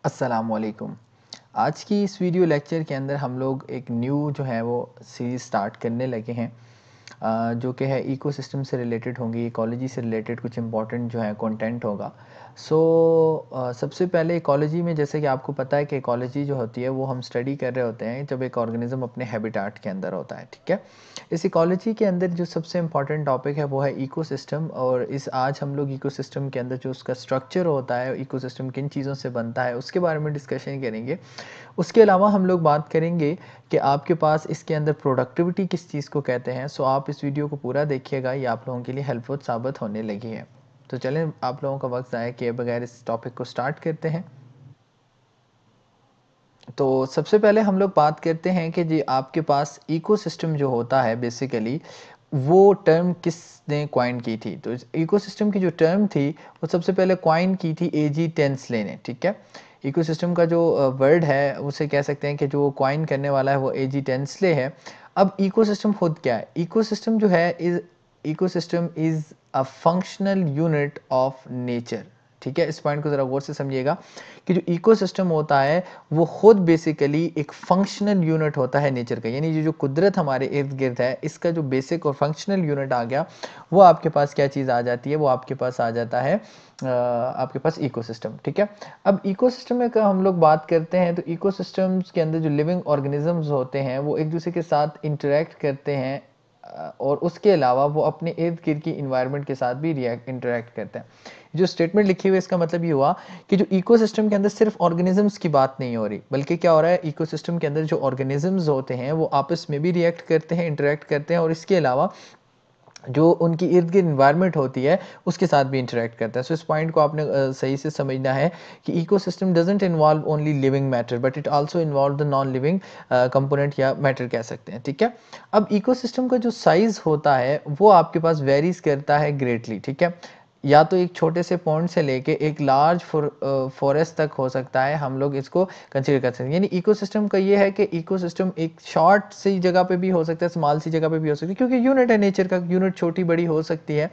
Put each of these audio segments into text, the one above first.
अस्सलामुअलैकुम। आज की इस वीडियो लेक्चर के अंदर हम लोग एक न्यू जो है वो सीरीज़ स्टार्ट करने लगे हैं, जो कि है इकोसिस्टम से रिलेटेड होंगी, इकोलॉजी से रिलेटेड कुछ इंपॉर्टेंट जो है कंटेंट होगा। सबसे पहले इकोलॉजी में जैसे कि आपको पता है कि इकोलॉजी जो होती है वो हम स्टडी कर रहे होते हैं जब एक ऑर्गेनिज्म अपने हैबिटाट के अंदर होता है, ठीक है। इस इकोलॉजी के अंदर जो सबसे इम्पॉर्टेंट टॉपिक है वो है इकोसिस्टम, और इस आज हम लोग इकोसिस्टम के अंदर जो उसका स्ट्रक्चर होता है, इकोसिस्टम किन चीज़ों से बनता है, उसके बारे में डिस्कशन करेंगे। उसके अलावा हम लोग बात करेंगे कि आपके पास इसके अंदर प्रोडक्टिविटी किस चीज़ को कहते हैं। सो आप इस वीडियो को पूरा देखिएगा, ये आप लोगों के लिए हेल्पफुल साबित होने लगी है। तो चलें, आप लोगों का वक्त ज़ाया किए बगैर इस टॉपिक को स्टार्ट करते हैं। तो सबसे पहले हम लोग बात करते हैं कि जी आपके पास इकोसिस्टम जो होता है बेसिकली वो टर्म किसने क्वाइन की थी। तो इस इकोसिस्टम की जो टर्म थी वो सबसे पहले क्वाइन की थी एजी टेंसले ने, ठीक है। इकोसिस्टम का जो वर्ड है उसे कह सकते हैं कि जो क्वाइन करने वाला है वो एजी टेंसले है। अब इकोसिस्टम खुद क्या है? इकोसिस्टम जो है ecosystem is a functional unit of nature, ठीक है। इस पॉइंट को ज़रा गौर से समझिएगा कि जो इकोसिस्टम होता है वो खुद बेसिकली एक फंक्शनल यूनिट होता है नेचर का, यानी जो कुदरत हमारे इर्द गिर्द है इसका जो बेसिक और फंक्शनल यूनिट आ गया वो आपके पास क्या चीज़ आ जाती है, वो आपके पास आ जाता है आपके पास इकोसिस्टम, ठीक है। अब इकोसिस्टम में हम लोग बात करते हैं तो इकोसिस्टम्स के अंदर जो लिविंग ऑर्गेनिजम्स होते हैं वो एक दूसरे के साथ इंटरेक्ट करते हैं, और उसके अलावा वो अपने इर्द गिर्द की इन्वायरमेंट के साथ भी इंटरेक्ट करते हैं। जो स्टेटमेंट लिखी हुई है इसका मतलब ये हुआ कि जो इकोसिस्टम के अंदर सिर्फ ऑर्गेनिजम्स की बात नहीं हो रही, बल्कि क्या हो रहा है, इकोसिस्टम के अंदर जो ऑर्गेनिजम्स होते हैं वो आपस में भी रिएक्ट करते हैं, इंटरेक्ट करते हैं, और इसके अलावा जो उनकी इर्द गिर्द इन्वायरमेंट होती है उसके साथ भी इंटरेक्ट करता है। सो इस पॉइंट को आपने सही से समझना है कि ecosystem doesn't involve only living matter but it also involve the non living component या मैटर कह सकते हैं, ठीक है। अब इकोसिस्टम का जो साइज होता है वो आपके पास वेरीज करता है ग्रेटली, ठीक है। या तो एक छोटे से पॉइंट से लेके एक लार्ज फॉरेस्ट तक हो सकता है, हम लोग इसको कंसीडर कर सकते हैं। यानी इकोसिस्टम का ये है कि इकोसिस्टम एक शॉर्ट सी जगह पे भी हो सकता है, स्मॉल सी जगह पे भी हो सकती है, क्योंकि यूनिट है नेचर का, यूनिट छोटी बड़ी हो सकती है।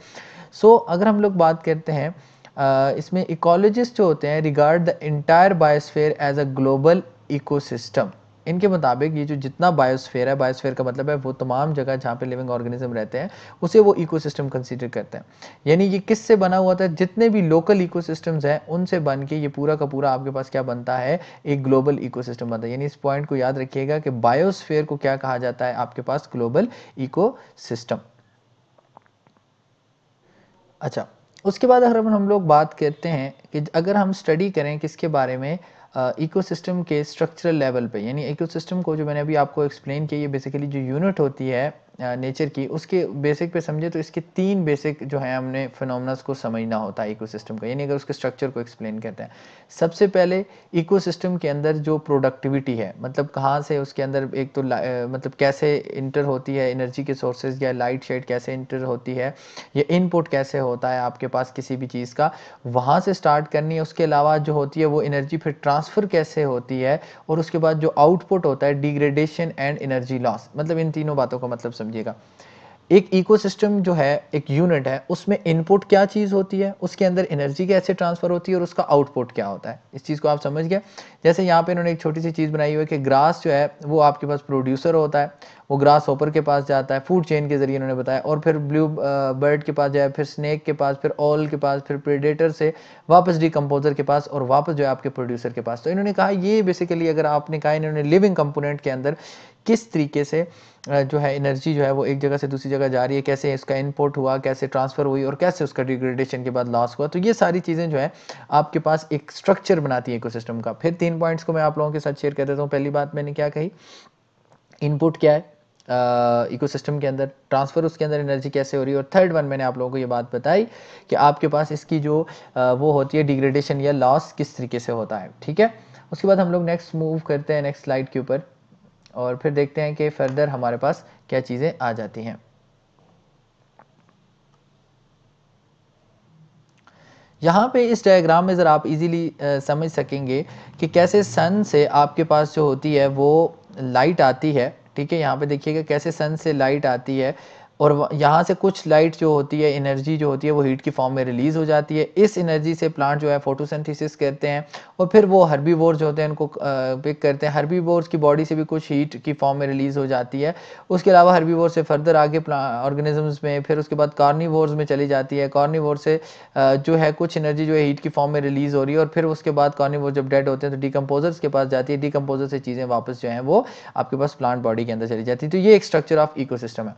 अगर हम लोग बात करते हैं इसमें इकोलॉजिस्ट जो होते हैं regard the entire biosphere as a global ecosystem. इनके मुताबिक ये जो जितना बायोस्फीयर है, बायोस्फीयर का मतलब है वो तमाम जगह जहाँ पे लिविंग ऑर्गेनिज्म रहते हैं उसे वो इकोसिस्टम कंसीडर करते हैं। यानी ये किससे बना हुआ था? जितने भी लोकल इकोसिस्टम्स हैं उनसे बन के ये पूरा का पूरा आपके पास क्या बनता है, एक ग्लोबल इकोसिस्टम बनता है। यानी इस पॉइंट को याद रखिएगा कि बायोस्फीयर को क्या कहा जाता है, आपके पास ग्लोबल इकोसिस्टम। अच्छा, उसके बाद अगर हम लोग बात करते हैं कि अगर हम स्टडी करें किसके बारे में, इकोसिस्टम के स्ट्रक्चरल लेवल पे, यानी इकोसिस्टम को जो मैंने अभी आपको एक्सप्लेन किया, ये बेसिकली जो यूनिट होती है नेचर की, उसके बेसिक पे समझे तो इसके तीन बेसिक जो है हमने फिनोमेनस को समझना होता है इकोसिस्टम का, यानी अगर उसके स्ट्रक्चर को एक्सप्लेन करते हैं। सबसे पहले इकोसिस्टम के अंदर जो प्रोडक्टिविटी है, मतलब कहाँ से उसके अंदर एक तो मतलब कैसे इंटर होती है एनर्जी के सोर्सेज, या लाइट शेड कैसे इंटर होती है, ये इनपुट कैसे होता है आपके पास किसी भी चीज़ का, वहाँ से स्टार्ट करनी है। उसके अलावा जो होती है वो एनर्जी फिर ट्रांसफ़र कैसे होती है, और उसके बाद जो आउटपुट होता है डिग्रेडेशन एंड एनर्जी लॉस, मतलब इन तीनों बातों का मतलब समझिएगा। एक इकोसिस्टम जो है, एक यूनिट है, उसमें इनपुट क्या चीज़ होती है, उसके अंदर एनर्जी कैसे ट्रांसफ़र होती है, और उसका आउटपुट क्या होता है। इस चीज़ को आप समझ गए। जैसे यहाँ पे इन्होंने एक छोटी सी चीज़ बनाई हुई है कि ग्रास जो है वो आपके पास प्रोड्यूसर होता है, वो ग्रास हॉपर के पास जाता है, फूड चेन के जरिए इन्होंने बताया, और फिर ब्लू बर्ड के पास जाए, फिर स्नेक के पास, फिर ऑल के पास, फिर प्रेडेटर से वापस डिकम्पोजर के पास, और वापस जो है आपके प्रोड्यूसर के पास। तो इन्होंने कहा ये बेसिकली, अगर आपने कहा इन्होंने लिविंग कंपोनेंट के अंदर किस तरीके से जो है एनर्जी जो है वो एक जगह से दूसरी जगह जा रही है, कैसे इसका इनपुट हुआ, कैसे ट्रांसफ़र हुई, और कैसे उसका डिग्रेडेशन के बाद लॉस हुआ। तो ये सारी चीज़ें जो है आपके पास एक स्ट्रक्चर बनाती है इकोसिस्टम का। फिर 3 पॉइंट्स को मैं आप लोगों के साथ शेयर कर देता हूँ। पहली बात मैंने क्या कही, इनपुट क्या है इकोसिस्टम के अंदर, ट्रांसफ़र उसके अंदर एनर्जी कैसे हो रही है, और थर्ड वन मैंने आप लोगों को ये बात बताई कि आपके पास इसकी जो वो होती है डिग्रेडेशन या लॉस किस तरीके से होता है, ठीक है। उसके बाद हम लोग नेक्स्ट मूव करते हैं नेक्स्ट स्लाइड के ऊपर, और फिर देखते हैं कि फर्दर हमारे पास क्या चीज़ें आ जाती हैं। यहाँ पे इस डायग्राम में ज़रा आप इजीली समझ सकेंगे कि कैसे सन से आपके पास जो होती है वो लाइट आती है, ठीक है। यहाँ पे देखिएगा कैसे सन से लाइट आती है, और यहाँ से कुछ लाइट जो होती है, एनर्जी जो होती है वो हीट की फॉर्म में रिलीज हो जाती है। इस एनर्जी से प्लांट जो है फोटोसिंथेसिस करते हैं और फिर वो हर्बीवोर्स जो होते हैं उनको पिक करते हैं। हर्बीवोर्स की बॉडी से भी कुछ हीट की फॉर्म में रिलीज हो जाती है। उसके अलावा हर्बीवोर से फर्दर आगे ऑर्गेनिजम्स में, फिर उसके बाद कार्निवोर्स में चली जाती है। कार्निवोर से जो है कुछ एनर्जी जो है हीट की फॉर्म में रिलीज हो रही है और फिर उसके बाद कार्निवोर जब डेड होते हैं तो डिकम्पोजर्स के पास जाती है। डिकम्पोजर से चीज़ें वापस जो है वो आपके पास प्लांट बॉडी के अंदर चली जाती है। तो ये एक स्ट्रक्चर ऑफ इकोसिस्टम है।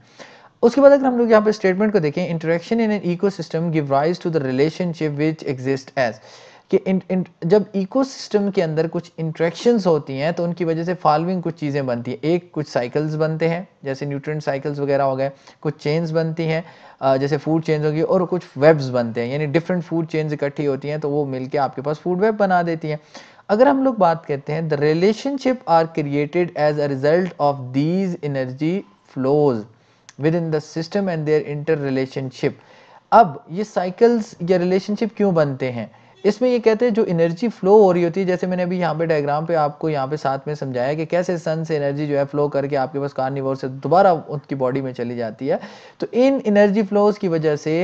उसके बाद अगर हम लोग यहाँ पे स्टेटमेंट को देखें, interaction in an ecosystem give rise to the relationship which exist as, कि जब इकोसिस्टम के अंदर कुछ इंटरेक्शंस होती हैं तो उनकी वजह से फॉलोइंग कुछ चीज़ें बनती हैं। एक, कुछ साइकिल्स बनते हैं जैसे न्यूट्रिएंट साइकिल्स वगैरह हो गए, कुछ चेन्स बनती हैं जैसे फूड चेन्स होगी, और कुछ वेब्स बनते हैं, यानी डिफरेंट फूड चेन्स इकट्ठी होती हैं तो वो मिलके आपके पास फूड वेब बना देती हैं। अगर हम लोग बात करते हैं, the relationship are created as a result of these energy flows within the system and their interrelationship. अब ये साइकिल्स या रिलेशनशिप क्यों बनते हैं, इसमें ये कहते हैं जो एनर्जी फ्लो हो रही होती है, जैसे मैंने अभी यहाँ पे डायग्राम पे आपको यहाँ पे साथ में समझाया कि कैसे सन से एनर्जी जो है फ्लो करके आपके पास कार्निवोर से दोबारा उनकी बॉडी में चली जाती है। तो इन एनर्जी फ्लोज की वजह से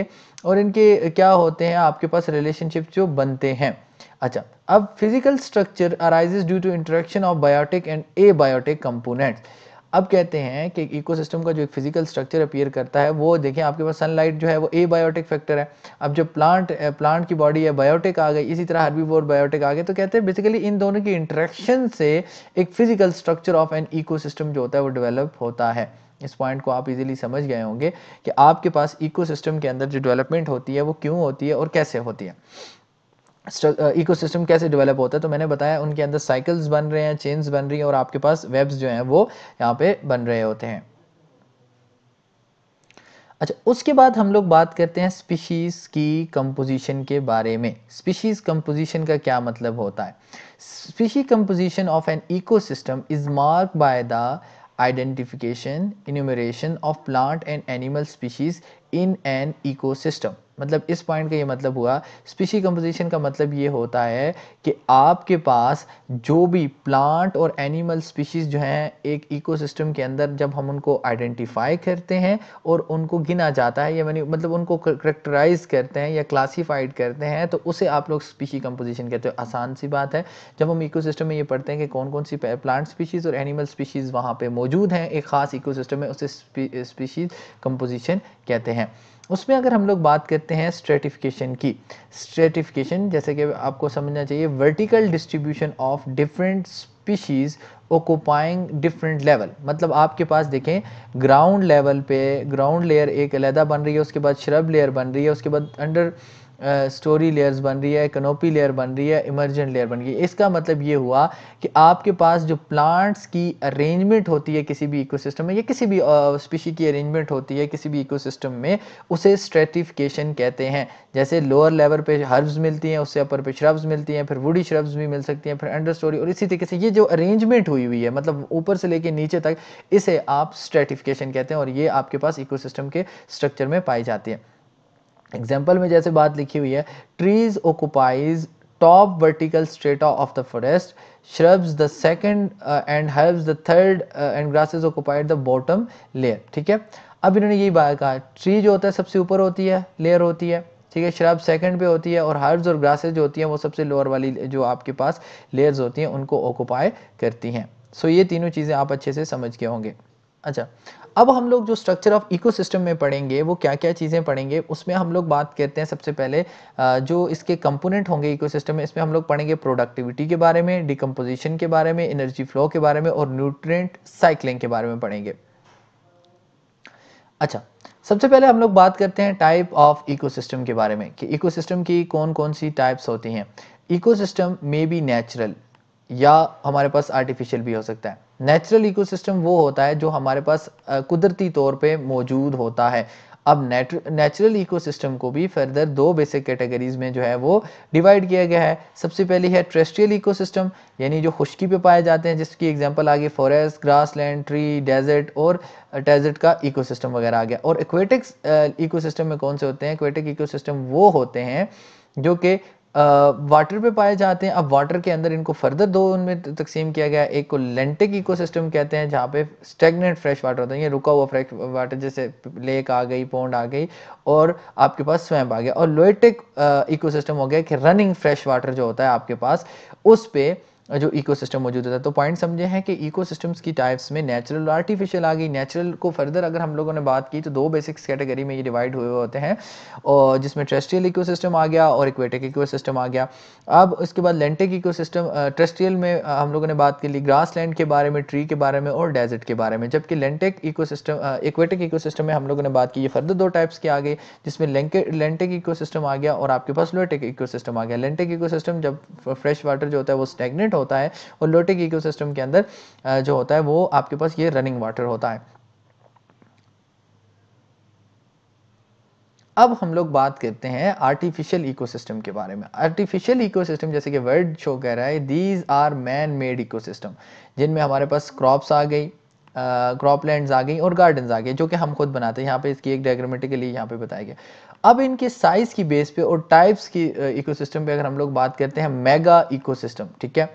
और इनके क्या होते हैं आपके पास रिलेशनशिप जो बनते हैं। अच्छा, अब physical structure arises due to interaction of biotic and abiotic components. अब कहते हैं कि इकोसिस्टम का जो एक फिजिकल स्ट्रक्चर अपीयर करता है वो देखें, आपके पास सनलाइट जो है वो एबायोटिक फैक्टर है। अब जब प्लांट की बॉडी है बायोटिक आ गई, इसी तरह हर्बीवोर बायोटिक आ गए, तो कहते हैं बेसिकली इन दोनों की इंटरेक्शन से एक physical structure of an ecosystem जो होता है वो डेवलप होता है। इस पॉइंट को आप इजीली समझ गए होंगे कि आपके पास इकोसिस्टम के अंदर जो डेवलपमेंट होती है वो क्यों होती है और कैसे होती है, इकोसिस्टम कैसे डेवलप होता है। तो मैंने बताया उनके अंदर साइकिल्स बन रहे हैं, चेन्स बन रही हैं और आपके पास वेब्स जो हैं वो यहाँ पे बन रहे होते हैं। अच्छा, उसके बाद हम लोग बात करते हैं स्पीशीज की कंपोजिशन के बारे में। स्पीशीज कंपोजिशन का क्या मतलब होता है? Species composition of N ecosystem is marked by the identification, enumeration of plant and animal species in an ecosystem. मतलब इस पॉइंट का ये मतलब हुआ, स्पीशी कंपोजिशन का मतलब ये होता है कि आपके पास जो भी प्लांट और एनिमल स्पीशीज जो हैं एक इकोसिस्टम के अंदर, जब हम उनको आइडेंटिफाई करते हैं और उनको गिना जाता है, या मतलब उनको करेक्टराइज करते हैं या क्लासीफाइड करते हैं, तो उसे आप लोग स्पीशी कंपोजिशन कहते हो। आसान सी बात है, जब हम इकोसिस्टम में ये पढ़ते हैं कि कौन कौन सी प्लांट स्पीशीज और एनिमल स्पीशीज वहाँ पे मौजूद हैं एक खास इकोसिस्टम में, उसे स्पीशीज कंपोजिशन कहते हैं। उसमें अगर हम लोग बात करते हैं स्ट्रेटिफिकेशन की, स्ट्रेटिफिकेशन जैसे कि आपको समझना चाहिए, vertical distribution of different species occupying different level. मतलब आपके पास देखें, ग्राउंड लेवल पे ग्राउंड लेयर एक अलहदा बन रही है, उसके बाद श्रब लेयर बन रही है, उसके बाद अंडर स्टोरी लेयर्स बन रही है, कैनोपी लेयर बन रही है, इमर्जेंट लेयर बन रही है। इसका मतलब ये हुआ कि आपके पास जो प्लांट्स की अरेंजमेंट होती है किसी भी इकोसिस्टम में, या किसी भी स्पीशी की अरेंजमेंट होती है किसी भी इकोसिस्टम में, उसे स्ट्रेटिफिकेशन कहते हैं। जैसे लोअर लेवल पे हर्ब्स मिलती हैं, उससे अपर पे श्रब्स मिलती हैं, फिर वुडी श्रब्स भी मिल सकती हैं, फिर अंडर स्टोरी, और इसी तरीके से ये जो अरेंजमेंट हुई हुई है मतलब ऊपर से लेके नीचे तक, इसे आप स्ट्रेटिफिकेशन कहते हैं और ये आपके पास इकोसिस्टम के स्ट्रक्चर में पाई जाती है। एग्जाम्पल में जैसे बात लिखी हुई है, trees occupies top vertical strata of the forest, shrubs the second and herbs the third and grasses occupied the bottom layer। ठीक है, अब इन्होंने यही बात कहा, ट्री जो होता है सबसे ऊपर होती है, लेयर होती है, ठीक है, श्रब सेकंड पे होती है, और हर्ब्स और ग्रासेस जो होती हैं वो सबसे लोअर वाली जो आपके पास लेयर्स होती हैं उनको ऑक्युपाई करती हैं। सो ये तीनों चीज़ें आप अच्छे से समझ के होंगे। अच्छा, अब हम लोग जो स्ट्रक्चर ऑफ इकोसिस्टम में पढ़ेंगे वो क्या क्या चीज़ें पढ़ेंगे, उसमें हम लोग बात करते हैं सबसे पहले जो इसके कंपोनेंट होंगे इकोसिस्टम में, इसमें हम लोग पढ़ेंगे प्रोडक्टिविटी के बारे में, डिकम्पोजिशन के बारे में, एनर्जी फ्लो के बारे में और न्यूट्रिएंट साइक्लिंग के बारे में पढ़ेंगे। अच्छा, सबसे पहले हम लोग बात करते हैं टाइप ऑफ इकोसिस्टम के बारे में कि इकोसिस्टम की कौन कौन सी टाइप्स होती हैं। इकोसिस्टम में बी नेचुरल या हमारे पास आर्टिफिशियल भी हो सकता है। नेचुरल इकोसिस्टम वो होता है जो हमारे पास कुदरती तौर पे मौजूद होता है। अब नेचुरल इकोसिस्टम को भी फर्दर दो बेसिक कैटेगरीज में जो है वो डिवाइड किया गया है। सबसे पहली है टेरेस्ट्रियल इकोसिस्टम, यानी जो खुश्की पे पाए जाते हैं, जिसकी एग्जांपल आ गई फॉरेस्ट, ग्रासलैंड, ट्री, डेजर्ट और डेजर्ट का इकोसिस्टम वगैरह आ गया। और एक्वेटिक्स इकोसिस्टम में कौन से होते हैं? एक्वेटिक इकोसिस्टम वो होते हैं जो कि वाटर पे पाए जाते हैं। अब वाटर के अंदर इनको फर्दर दो उनमें तकसीम किया गया है। एक को लेंटिक इकोसिस्टम कहते हैं जहाँ पे स्टेगनेंट फ्रेश वाटर होता है, ये रुका हुआ फ्रेश वाटर, जैसे लेक आ गई, पौंड आ गई और आपके पास स्वैम्प आ गया। और लोएटिक इकोसिस्टम हो गया कि रनिंग फ्रेश वाटर जो होता है आपके पास, उस पे जो इकोसिस्टम मौजूद होता है। तो पॉइंट समझे हैं कि इकोसिस्टम्स की टाइप्स में नेचुरल और आर्टिफिशियल आ गई। नेचुरल को फर्दर अगर हम लोगों ने बात की तो दो बेसिक कैटेगरी में ये डिवाइड हुए होते हैं, और जिसमें टेरेस्ट्रियल इकोसिस्टम आ गया और एक्वेटिक इकोसिस्टम आ गया। अब उसके बाद लेंटिक इकोसिस्टम, टेरेस्ट्रियल में हम लोगों ने बात की ली ग्रास लैंड के बारे में, ट्री के बारे में और डेजर्ट के बारे में, जबकि लेंटिक इकोसिस्टम एक्वेटिक इकोसिस्टम में हम लोगों ने बात की ये फर्दर दो टाइप्स की आ गई, जिसमें लेंटिक इकोसिस्टम आ गया और आपके पास लोएटिक इकोसिस्टम आ गया। लेंटिक इकोसिस्टम जब फ्रेश वाटर जो होता है वो स्टैग्नेंट होता है, और लोएटिक इकोसिस्टम के अंदर जो होता है वो आपके पास ये रनिंग वाटर होता है। अब हम लोग बात करते हैं आर्टिफिशियल इकोसिस्टम के बारे में। आर्टिफिशियल इकोसिस्टम जैसे कि वर्ड शो कह रहा है, these are man made ecosystem, जिनमें हमारे पास क्रॉप्स आ गई, क्रॉपलैंड्स आ गई और गार्डन्स आ गए, जो कि हम खुद बनाते हैं। यहाँ पे इसकी एक डायग्रामेटिकली यहाँ पे बताया गया। अब इनके साइज की बेस पे और टाइप्स की इकोसिस्टम पे अगर हम लोग बात करते हैं, मेगा इकोसिस्टम, ठीक है,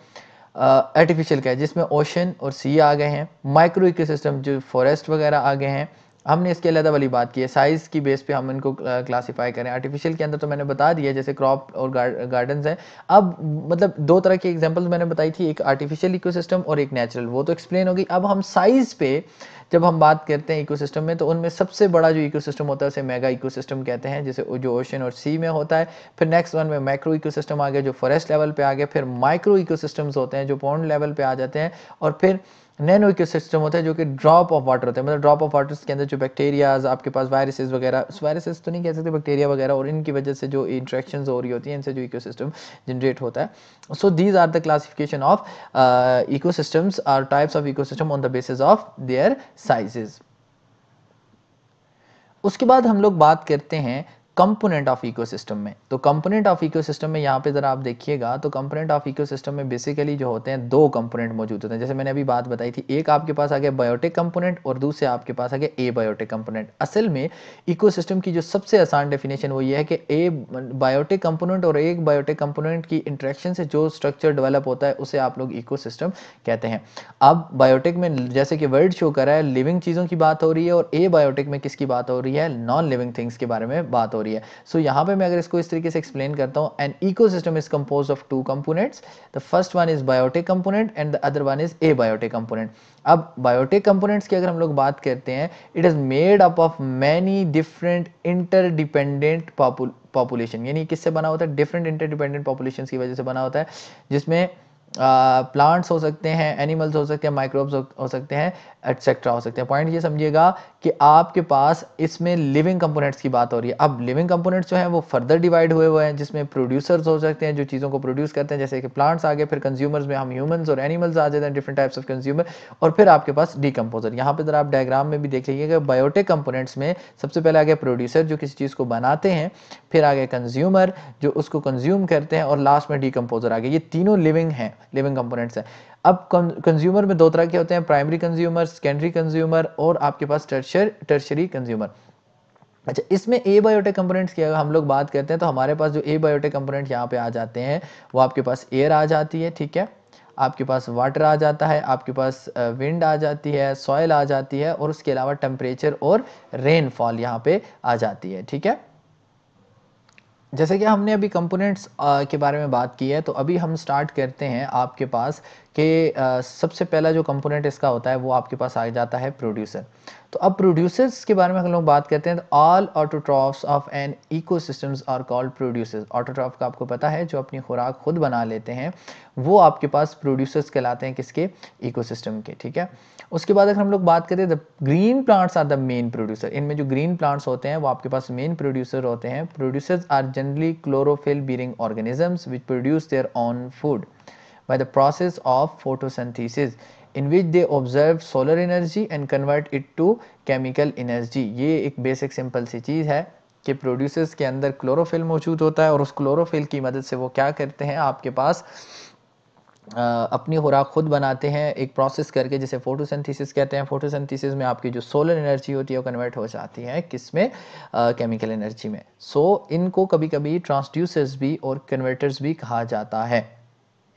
आर्टिफिशियल का है जिसमें ओशन और सी आ गए हैं। माइक्रो इकोसिस्टम जो फॉरेस्ट वगैरह आ गए हैं, हमने इसके अलग वाली बात की है, साइज़ की बेस पे हम इनको क्लासिफाई करें। आर्टिफिशियल के अंदर तो मैंने बता दिया जैसे क्रॉप और गार्डन्स हैं। अब मतलब दो तरह की एग्जांपल्स मैंने बताई थी, एक आर्टिफिशियल इकोसिस्टम और एक नेचुरल, वो तो एक्सप्लेन हो गई। अब हम साइज़ पे जब हम बात करते हैं इकोसिस्टम में, तो उनमें सबसे बड़ा जो इकोसिस्टम होता है उसे मेगा इकोसिस्टम कहते हैं, जैसे जो ओशन और सी में होता है। फिर नेक्स्ट वन में मैक्रो इकोसिस्टम आ गया जो फॉरेस्ट लेवल पे आ गया। फिर माइक्रो इकोसिस्टम्स होते हैं जो पॉन्ड लेवल पे आ जाते हैं। और फिर नैनो इकोसिस्टम होता है जो कि ड्रॉप ऑफ वाटर होता है, मतलब ड्रॉप ऑफ वाटर के अंदर जो बैक्टीरियाज आपके पास, वायरसेस वगैरह, वायरसेस तो नहीं कह सकते, बैक्टीरिया वगैरह, और इनकी वजह से जो इंट्रैक्शंस हो रही होती हैं, इनसे जो इकोसिस्टम जनरेट होता है। So these are the classification of ecosystems or types of ecosystem on the basis of their sizes. उसके बाद हम लोग बात करते हैं कंपोनेंट ऑफ इकोसिस्टम में। तो कंपोनेंट ऑफ इकोसिस्टम में यहाँ पे जरा आप देखिएगा, तो कंपोनेंट ऑफ इकोसिस्टम में बेसिकली जो होते हैं दो कंपोनेंट मौजूद होते हैं, जैसे मैंने अभी बात बताई थी। एक आपके पास आ गया बायोटिक कंपोनेंट और दूसरे आपके पास आ गया एबायोटिक कंपोनेंट। असल में इकोसिस्टम की जो सबसे आसान डेफिनेशन वो ये है कि ए बायोटिक कंपोनेंट और एक बायोटिक कंपोनेंट की इंट्रैक्शन से जो स्ट्रक्चर डेवलप होता है उसे आप लोग इकोसिस्टम कहते हैं। अब बायोटिक में जैसे कि वर्ड शो कर रहा है, लिविंग चीज़ों की बात हो रही है, और एबायोटिक में किसकी बात हो रही है, नॉन लिविंग थिंग्स के बारे में बात हो रही है। सो यहाँ पे मैं अगर इसको इस तरीके से एक्सप्लेन करता हूँ, an ecosystem is composed of two components, the first one is biotic component and the other one is abiotic component. अब बायोटिक कंपोनेंट्स की अगर हम लोग बात करते हैं, it is made up of many different interdependent population, यानी किससे बना होता है, डिफरेंट इंटरडिपेंडेंट पॉपुलेशन की वजह से बना होता है, जिसमें प्लांट्स हो सकते हैं, एनिमल्स हो सकते हैं, माइक्रोब्स हो सकते हैं, एटसेट्रा हो सकते हैं। पॉइंट ये समझिएगा कि आपके पास इसमें लिविंग कंपोनेंट्स की बात हो रही है। अब लिविंग कंपोनेंट्स जो हैं वो फर्दर डिवाइड हुए हुए हैं, जिसमें प्रोड्यूसर्स हो सकते हैं जो चीज़ों को प्रोड्यूस करते हैं, जैसे कि प्लांट्स आ गए। फिर कंज्यूमर्स में हम ह्यूमंस और एनिमल्स आ जाते हैं, डिफरेंट टाइप्स ऑफ कंज्यूमर। और फिर आपके पास डीकम्पोजर। यहाँ पे जरा आप डायग्राम में भी देख लीजिएगा, बायोटिक कंपोनेंट्स में सबसे पहले आ गया प्रोड्यूसर जो किसी चीज़ को बनाते हैं, फिर आ गया कंज्यूमर जो उसको कंज्यूम करते हैं, और लास्ट में डीकम्पोजर आ गया। ये तीनों लिविंग हैं, लिविंग कंपोनेंट्स हैं। अब कंज्यूमर में दो तरह के होते हैं, प्राइमरी कंज्यूमर, सेकेंडरी कंज्यूमर, और आपके पास टर्शरी कंज्यूमर। अच्छा, इसमें एबायोटिक कंपोनेंट्स की अगर हम लोग बात करते हैं, तो हमारे पास जो एबायोटिक कंपोनेंट यहाँ पे आ जाते हैं, वो आपके पास एयर आ जाती है, ठीक है, आपके पास वाटर आ जाता है, आपके पास विंड आ जाती है, सॉइल आ जाती है, और उसके अलावा टेम्परेचर और रेनफॉल यहाँ पे आ जाती है, ठीक है। जैसे कि हमने अभी कंपोनेंट्स के बारे में बात की है, तो अभी हम स्टार्ट करते हैं आपके पास कि सबसे पहला जो कंपोनेंट इसका होता है वो आपके पास आ जाता है प्रोड्यूसर। तो अब प्रोड्यूसर्स के बारे में हम लोग बात करते हैं, तो all autotrophs of an ecosystems are called producers. Autotroph का आपको पता है, जो अपनी खुराक खुद बना लेते हैं, वो आपके पास प्रोड्यूसर्स कहलाते हैं, किसके, इकोसिस्टम के, ठीक है। उसके बाद अगर हम लोग बात करें, the green plants are the main producer. इनमें जो ग्रीन प्लांट्स होते हैं वो आपके पास मेन प्रोड्यूसर होते हैं। Producers are generally chlorophyll bearing organisms which produce their own food by the process of photosynthesis in which they observe solar energy and convert it to chemical energy। ये एक basic simple सी चीज़ है कि producers के अंदर chlorophyll मौजूद होता है, और उस क्लोरोफिल की मदद से वो क्या करते हैं, आपके पास अपनी खुराक खुद बनाते हैं एक प्रोसेस करके, जिसे फोटोसिंथेसिस कहते हैं। फोटोसिंथेसिस में आपकी जो सोलर एनर्जी होती है वो कन्वर्ट हो जाती है किसमें, केमिकल एनर्जी में। सो इनको कभी कभी ट्रांसड्यूसर्स भी और कन्वर्टर्स भी कहा जाता है।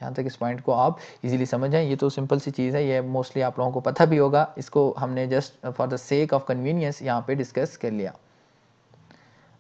यहाँ तक इस पॉइंट को आप इजीली समझ जाएं। ये तो सिंपल सी चीज़ है, ये मोस्टली आप लोगों को पता भी होगा, इसको हमने just for the sake of convenience यहाँ पे डिस्कस कर लिया।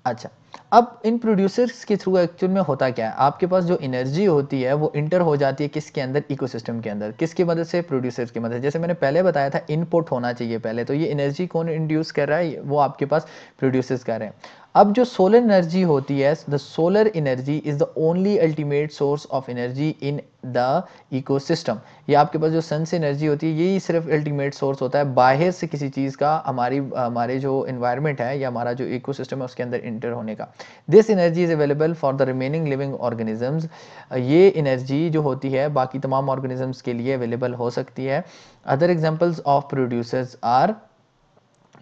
अच्छा, अब इन प्रोड्यूसर्स के थ्रू एक्चुअल में होता क्या है, आपके पास जो एनर्जी होती है वो इंटर हो जाती है किसके अंदर, इकोसिस्टम के अंदर। किसकी मदद से, प्रोड्यूसर्स की मदद। जैसे मैंने पहले बताया था इनपुट होना चाहिए पहले, तो ये एनर्जी कौन इंड्यूस कर रहा है, वो आपके पास प्रोड्यूसर्स कर रहे हैं। अब जो सोलर एनर्जी होती है, the solar energy is the only ultimate source of energy in the ecosystem. ये आपके पास जो सन से एनर्जी होती है यही सिर्फ अल्टीमेट सोर्स होता है बाहर से किसी चीज़ का, हमारे जो इन्वायरमेंट है या हमारा जो इकोसिस्टम है उसके अंदर इंटर होने का। This energy is available for the remaining living organisms. ये एनर्जी जो होती है बाकी तमाम ऑर्गेनिजम्स के लिए अवेलेबल हो सकती है। Other examples of producers are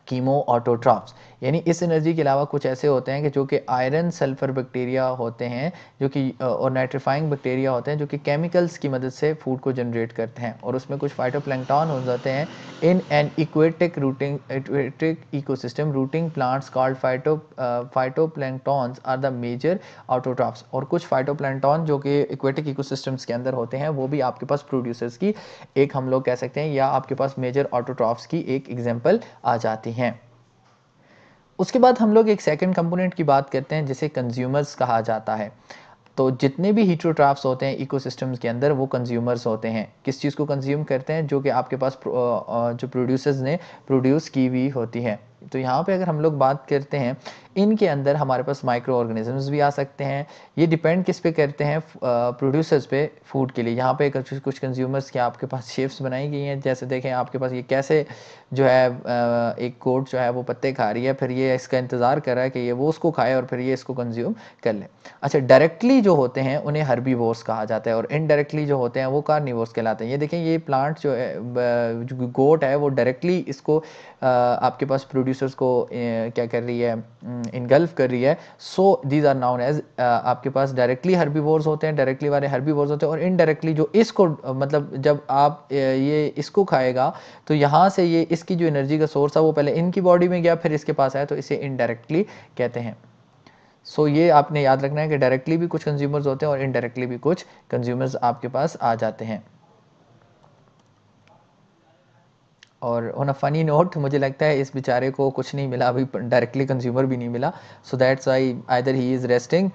chemoautotrophs, यानी इस एनर्जी के अलावा कुछ ऐसे होते हैं कि जो कि आयरन सल्फर बैक्टीरिया होते हैं, जो कि और नाइट्रीफाइंग बैक्टीरिया होते हैं, जो कि केमिकल्स की मदद से फूड को जनरेट करते हैं। और उसमें कुछ फाइटोप्लैंक्टन हो जाते हैं in an aquatic ecosystem. Rooting plants called phytoplanktons are the major autotrophs. और कुछ फाइटोप्लैंक्टन जो कि एक्वेटिक इकोसिस्टम्स के अंदर होते हैं वो भी आपके पास प्रोड्यूसर्स की एक, हम लोग कह सकते हैं, या आपके पास मेजर ऑटोट्रॉफ्स की एक एग्जाम्पल आ जाती हैं। उसके बाद हम लोग एक सेकंड कंपोनेंट की बात करते हैं जिसे कंज्यूमर्स कहा जाता है। तो जितने भी हीट्रोट्राफ्स होते हैं इकोसिस्टम्स के अंदर वो कंज्यूमर्स होते हैं। किस चीज़ को कंज्यूम करते हैं, जो कि आपके पास जो प्रोड्यूसर्स ने प्रोड्यूस की हुई होती है। तो यहाँ पे अगर हम लोग बात करते हैं, इनके अंदर हमारे पास माइक्रो ऑर्गेनिजम्स भी आ सकते हैं। ये डिपेंड किस पे करते हैं, प्रोड्यूसर्स पे, फूड के लिए। यहाँ पे कुछ कंज्यूमर्स के आपके पास शेप्स बनाई गई हैं। जैसे देखें आपके पास ये कैसे जो है एक गोट जो है वो पत्ते खा रही है, फिर ये इसका इंतज़ार कर रहा है कि ये वो उसको खाए और फिर ये इसको कंज्यूम कर ले। अच्छा, डायरेक्टली जो होते हैं उन्हें हर्बीवोर्स कहा जाता है और इनडायरेक्टली जो होते हैं वो कार्निवोर्स कहलाते हैं। ये देखें ये प्लांट जो है, जो गोट है वो डायरेक्टली इसको आपके पास प्रोड्यूसर्स को क्या कर रही है, इनगल्फ कर रही है। So these are known as, आपके पास डायरेक्टली हर्बीवोर्स होते हैं, डायरेक्टली वाले हर्बीवोर्स होते हैं, और इनडायरेक्टली जो इसको मतलब जब आप ये इसको खाएगा तो यहाँ से ये इसकी जो एनर्जी का सोर्स है वो पहले इनकी बॉडी में गया फिर इसके पास आया, तो इसे इनडायरेक्टली कहते हैं। सो ये आपने याद रखना है कि डायरेक्टली भी कुछ कंज्यूमर्स होते हैं और इनडायरेक्टली भी कुछ कंज्यूमर्स आपके पास आ जाते हैं। और ऑन अ फनी नोट, मुझे लगता है इस बेचारे को कुछ नहीं मिला अभी, डायरेक्टली कंज्यूमर भी नहीं मिला। So that's why either he is resting,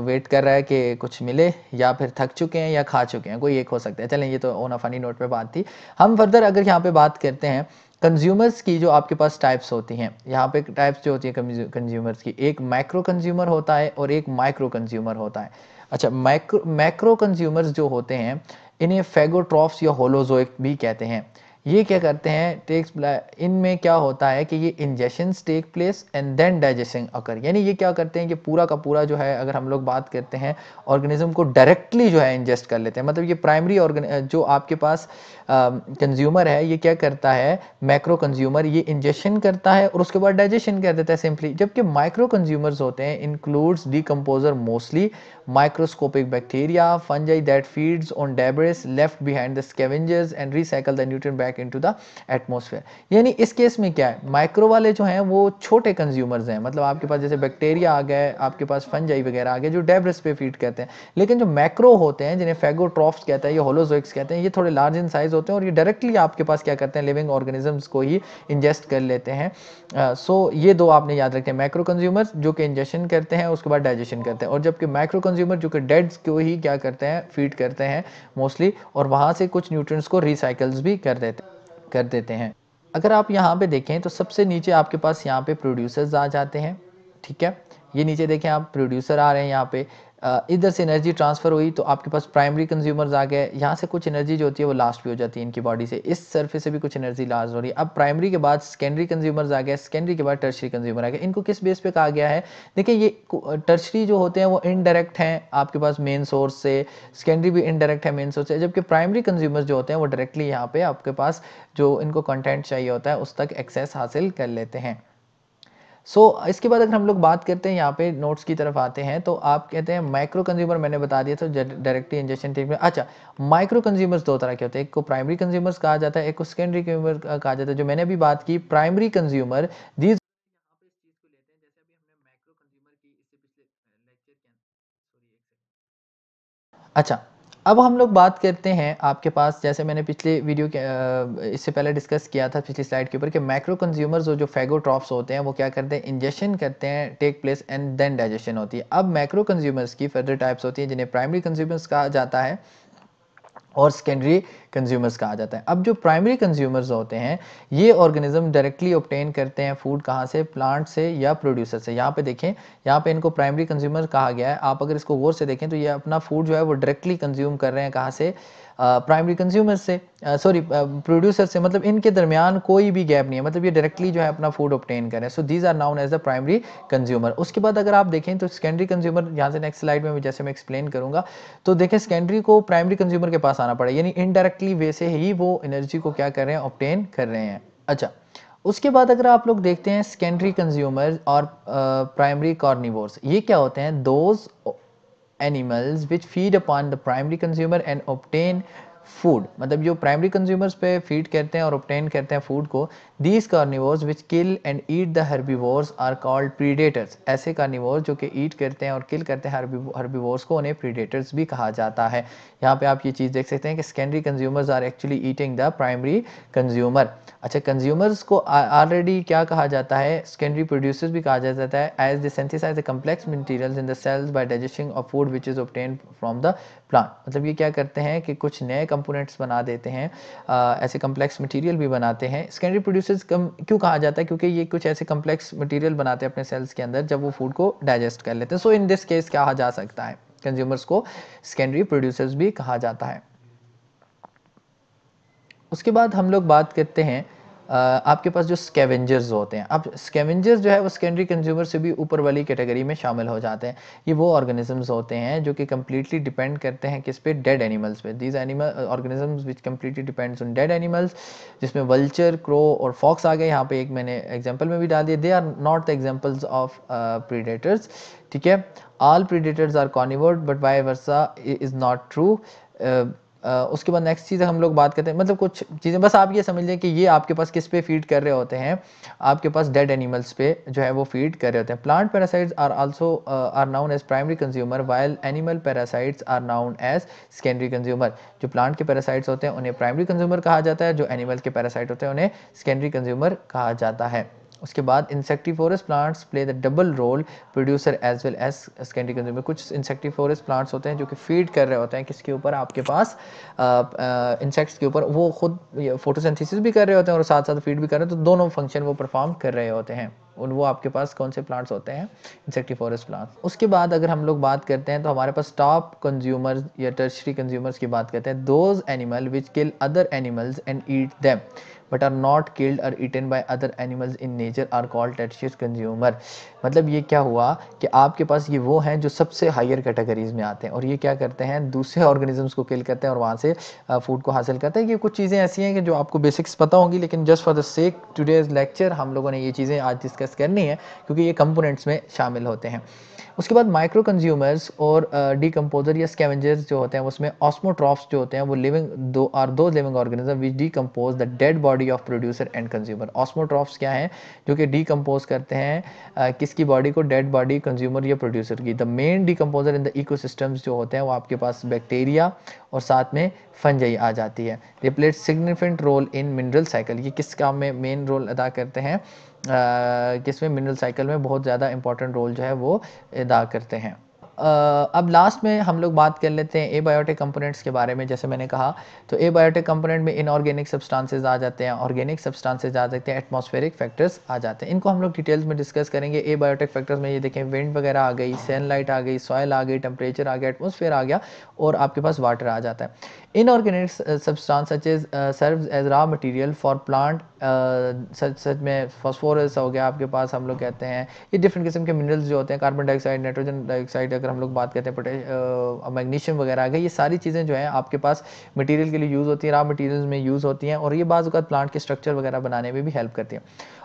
wait कर रहा है कि कुछ मिले, या फिर थक चुके हैं या खा चुके हैं, कोई एक हो सकता है। चलें, ये तो ऑन अ फनी नोट पे बात थी। हम फर्दर अगर यहाँ पे बात करते हैं कंज्यूमर्स की, जो आपके पास टाइप्स होती हैं, यहाँ पे टाइप्स जो होती है कंज्यूमर्स की, एक मैक्रो कंज्यूमर होता है और एक माइक्रो कंज्यूमर होता है। अच्छा, मैक्रो कंज्यूमर्स जो होते हैं इन्हें फेगोट्रॉफ्स या होलोजोइक भी कहते हैं। ये क्या करते हैं, इनमें क्या होता है कि ये ingestions take place and then digestion occur. यानी ये क्या करते हैं कि पूरा का पूरा जो है, अगर हम लोग बात करते हैं ऑर्गेनिज्म को डायरेक्टली जो है इंजेस्ट कर लेते हैं। मतलब ये प्राइमरी जो आपके पास कंज्यूमर है ये क्या करता है, मैक्रो कंज्यूमर, ये इंजेक्शन करता है और उसके बाद डाइजेशन कर देता है सिंपली। जबकि माइक्रो कंज्यूमर्स होते हैं includes decomposer, mostly microscopic bacteria, fungi that feeds on debris left behind the scavengers and recycle the nutrient back into the atmosphere. यानी इस केस में क्या है, माइक्रो वाले जो हैं वो छोटे कंज्यूमर्स हैं, मतलब आपके पास जैसे बैक्टीरिया आ गए, आपके पास फंजाई वगैरह आ गए जो डेब्रिस पे फीड करते हैं। लेकिन जो मैक्रो होते हैं जिन्हें फेगोट्रॉफ्स कहते हैं या होलोजोइक्स कहते हैं, ये थोड़े लार्ज इन साइज होते हैं और ये डायरेक्टली आपके पास क्या करते हैं, लिविंग ऑर्गेनिजम्स को ही इंजेस्ट कर लेते हैं। सो ये दो आपने याद रखें, मैक्रो कंज्यूमर्स जो कि इंजेक्शन करते हैं उसके बाद डाइजेशन करते हैं, और जबकि माइक्रो कंज्यूमर जो कि डेड्स को ही क्या करते हैं, फीड करते हैं मोस्टली, और वहाँ से कुछ न्यूट्रिएंट्स को रिसाइकल्स भी कर देते हैं। अगर आप यहाँ पे देखें तो सबसे नीचे आपके पास यहाँ पे प्रोड्यूसर्स आ जाते हैं, ठीक है। ये नीचे देखें आप, प्रोड्यूसर आ रहे हैं यहाँ पे, इधर से एनर्जी ट्रांसफ़र हुई तो आपके पास प्राइमरी कंज्यूमर्स आ गए, यहाँ से कुछ एनर्जी जो होती है वो लास्ट भी हो जाती है इनकी बॉडी से, इस सरफेस से भी कुछ एनर्जी लास्ट हो रही है। अब प्राइमरी के बाद सेकेंडरी कंज्यूमर्स आ गए, सेकेंडरी के बाद टर्शरी कंज्यूमर आ गए। इनको किस बेस पे कहा गया है, देखिए ये टर्शरी जो होते हैं वो इनडायरेक्ट हैं आपके पास मेन सोर्स से, सेकेंडरी भी इनडायरेक्ट है मेन सोर्स से, जबकि प्राइमरी कंज्यूमर्स जो होते हैं वो डायरेक्टली यहाँ पे आपके पास जो इनको कंटेंट चाहिए होता है उस तक एक्सेस हासिल कर लेते हैं। इसके बाद अगर हम लोग बात करते हैं यहाँ पे नोट्स की तरफ आते हैं, तो आप कहते हैं माइक्रो कंज्यूमर मैंने बता दिया था डायरेक्टली इंजेक्शन टेक में। अच्छा, माइक्रो कंज्यूमर्स दो तरह के होते हैं, एक को प्राइमरी कंज्यूमर्स कहा जाता है, एक को सेकेंडरी कंज्यूमर कहा जाता है। जो मैंने अभी बात की प्राइमरी कंज्यूमर, दीज अच्छा, अब हम लोग बात करते हैं आपके पास, जैसे मैंने पिछले वीडियो के इससे पहले डिस्कस किया था पिछली स्लाइड के ऊपर, कि मैक्रो कंज्यूमर्स और जो फेगोट्रॉप्स होते हैं वो क्या करते हैं, इंजेक्शन करते हैं, take place and then digestion होती है। अब मैक्रो कंज्यूमर्स की फर्दर टाइप्स होती हैं जिन्हें प्राइमरी कंज्यूमर्स कहा जाता है और सेकेंडरी कंज्यूमर्स कहा जाता है। अब जो प्राइमरी कंज्यूमर्स होते हैं, ये ऑर्गेनिज्म डायरेक्टली ऑब्टेन करते हैं फूड कहाँ से, प्लांट से या प्रोड्यूसर से। यहाँ पे देखें, यहाँ पे इनको प्राइमरी कंज्यूमर कहा गया है। आप अगर इसको गौर से देखें तो ये अपना फूड जो है वो डायरेक्टली कंज्यूम कर रहे हैं कहाँ से, प्राइमरी कंज्यूमर से, सॉरी प्रोड्यूसर से, मतलब इनके दरमियान कोई भी गैप नहीं है, मतलब ये डायरेक्टली जो है अपना फूड ऑब्टेन कर रहे हैं। So these are known as the primary consumer. उसके बाद अगर आप देखें तो सेकेंडरी कंज्यूमर, यहाँ से नेक्स्ट स्लाइड में जैसे मैं एक्सप्लेन करूंगा, तो देखें सेकेंडरी को प्राइमरी कंज्यूमर के पास आना पड़ा, यानी इनडायरेक्टली वे से ही वो एनर्जी को क्या कर रहे हैं, ऑब्टेन कर रहे हैं। अच्छा, उसके बाद अगर आप लोग देखते हैं सेकेंडरी कंज्यूमर और प्राइमरी कार्निवोर्स, ये क्या होते हैं, those animals which feed upon the primary consumer and obtain food, मतलब जो प्राइमरी कंज्यूमर्स पे फीड करते हैं और ऑब्टेन करते हैं फूड को, these carnivores which kill and eat the herbivores are called predators. ऐसे कार्निवोर्स जो कि ईट करते हैं और किल करते हैं हर्बीवोर्स को, उन्हें प्रीडेटर्स भी कहा जाता है। यहाँ पे आप ये चीज़ देख सकते हैं कि secondary consumers are actually eating the primary consumer. अच्छा, कंज्यूमर्स को ऑलरेडी क्या कहा जाता है, सेकेंडरी प्रोड्यूसर्स भी कहा जाता है, as the synthesize the complex materials in the cells by digesting of food which is obtained from the plant. मतलब ये क्या करते हैं कि कुछ नए कंपोनेंट्स बना देते हैं, ऐसे कम्प्लेक्स मटेरियल भी बनाते हैं। सेकेंडरी प्रोड्यूसर्स क्यों कहा जाता है, क्योंकि ये कुछ ऐसे कम्प्लेक्स मटेरियल बनाते हैं अपने सेल्स के अंदर जब वो फूड को डाइजेस्ट कर लेते हैं। सो इन दिस केस कहा जा सकता है कंज्यूमर्स को सेकेंडरी प्रोड्यूसर्स भी कहा जाता है। उसके बाद हम लोग बात करते हैं आपके पास जो स्कैवेंजर्स होते हैं। अब स्कैवेंजर्स जो है वो सेकेंडरी कंज्यूमर से भी ऊपर वाली कैटेगरी में शामिल हो जाते हैं। ये वो ऑर्गेनिजम्स होते हैं जो कि कम्प्लीटली डिपेंड करते हैं किस पे, डेड एनिमल्स पे। These animal organisms which completely depends on dead animals, जिसमें वल्चर, क्रो और फॉक्स आ गए। यहाँ पे एक मैंने एग्जाम्पल में भी डाल दिया। They are not the examples of predators, ठीक है। All predators are carnivore but vice versa is not true. उसके बाद नेक्स्ट चीज़ हम लोग बात करते हैं, मतलब कुछ चीज़ें बस आप ये समझ लें कि ये आपके पास किस पे फीड कर रहे होते हैं, आपके पास डेड एनिमल्स पे जो है वो फीड कर रहे होते हैं। Plant parasites are also are known as primary consumer while animal parasites are known as secondary consumer. जो प्लांट के पैरासाइट्स होते हैं उन्हें प्राइमरी कंज्यूमर कहा जाता है, जो एनिमल के पैरासाइट होते हैं उन्हें सेकेंडरी कंज्यूमर कहा जाता है। उसके बाद insectivorous plants play the double role, producer as well as secondary consumer. कुछ इंसेक्टिफोरस प्लांट्स होते हैं जो कि फीड कर रहे होते हैं किसके ऊपर, आपके पास इंसेक्ट्स के ऊपर। वो खुद फोटोसिंथेसिस भी कर रहे होते हैं और साथ साथ फीड भी कर रहे हैं, तो दोनों फंक्शन वो परफॉर्म कर रहे होते हैं। और वो आपके पास कौन से प्लांट्स होते हैं, इंसेक्टिफोरस प्लांट्स। उसके बाद अगर हम लोग बात करते हैं तो हमारे पास टॉप कंज्यूमर्स या टर्शरी कंज्यूमर्स की बात करते हैं। Those animal which kill other animals and eat them but are not killed or eaten by other animals in nature are called tertiary consumer. मतलब ये क्या हुआ कि आपके पास ये वो हैं जो सबसे हायर कैटेगरीज में आते हैं और ये क्या करते हैं, दूसरे ऑर्गेनिजम्स को किल करते हैं और वहाँ से फूड को हासिल करते हैं। ये कुछ चीज़ें ऐसी हैं कि जो आपको बेसिक्स पता होंगी, लेकिन just for the sake today's lecture हम लोगों ने ये चीज़ें आज डिस्कस करनी है क्योंकि ये कंपोनेंट्स में शामिल होते हैं। उसके बाद माइक्रो कंज्यूमर्स और डीकम्पोजर या स्कैवेंजर्स जो होते हैं उसमें ऑस्मोट्रॉफ्स जो होते हैं वो दो living organism which decompose the dead body of producer and consumer. Osmotrophs क्या हैं, जो कि डीकम्पोज करते हैं किसकी बॉडी को, डेड बॉडी कंज्यूमर या प्रोड्यूसर की। The main decomposer in the ecosystems जो होते हैं वो आपके पास बैक्टीरिया और साथ में फंजाई आ जाती है। They play significant role in mineral cycle. ये किस काम में मेन रोल अदा करते हैं, किसमें, मिनरल साइकिल में बहुत ज़्यादा इंपॉर्टेंट रोल जो है वो अदा करते हैं। अब लास्ट में हम लोग बात कर लेते हैं एबायोटिक कंपोनेंट्स के बारे में। जैसे मैंने कहा तो एबायोटिक कंपोनेंट में इनऑर्गेनिक सब्सटेंसेस आ जाते हैं, ऑर्गेनिक सब्सटेंसेस आ जाते हैं, एटमॉस्फेरिक फैक्टर्स आ जाते हैं। इनको हम लोग डिटेल्स में डिस्कस करेंगे। एबायोटिक फैक्टर्स में ये देखें, विंड वगैरह आ गई, सनलाइट आ गई, सॉइल आ गई, टेम्परेचर आ गया, एटमॉस्फेयर आ गया और आपके पास वाटर आ जाता है। Inorganic substance such as serves as raw material for plant, सच में फॉस्फोरस हो गया आपके पास, हम लोग कहते हैं ये डिफरेंट किस्म के मिनरल्स जो होते हैं, कार्बन डाइऑक्साइड, नाइट्रोजन डाइऑक्साइड, अगर हम लोग बात करते हैं मैग्नीशियम वगैरह आ गए, ये सारी चीज़ें जो है आपके पास मटेरियल के लिए यूज़ होती हैं, रॉ मटेरियल्स में यूज़ होती हैं और ये बाज़ औक़ात प्लांट के स्ट्रक्चर वगैरह बनाने में भी हेल्प करती हैं।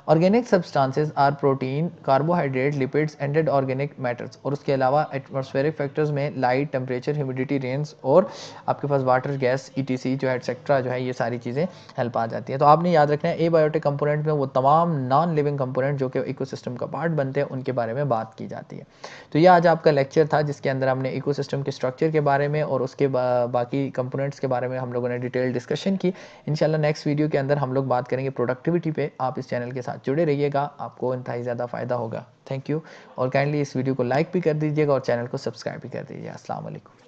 Organic substances are protein, carbohydrate, lipids and dead organic matters. और उसके अलावा एटमॉस्फेरिक फैक्टर्स में लाइट, टेम्परेचर, ह्यूमिडिटी, रेंस और आपके पास वाटर, गैस, ईटीसी जो है एक्सेट्रा जो है, ये सारी चीज़ें हेल्प आ जाती है। तो आपने याद रखना है एबायोटिक कंपोनेंट में वो तमाम नॉन लिविंग कंपोनेंट जो कि इकोसिस्टम का पार्ट बनते हैं उनके बारे में बात की जाती है। तो ये आज आपका लेक्चर था जिसके अंदर हमने इकोसिस्टम के स्ट्रक्चर के बारे में और उसके बाकी कंपोनेंट्स के बारे में हम लोगों ने डिटेल डिस्कशन की। इंशाल्लाह नेक्स्ट वीडियो के अंदर हम लोग बात करेंगे प्रोडक्टिविटी पे। आप इस चैनल के साथ जुड़े रहिएगा, आपको इंतहाई ज़्यादा फ़ायदा होगा। Thank you. और काइंडली इस वीडियो को लाइक भी कर दीजिएगा और चैनल को सब्सक्राइब भी कर दीजिएगा। अस्सलाम वालेकुम।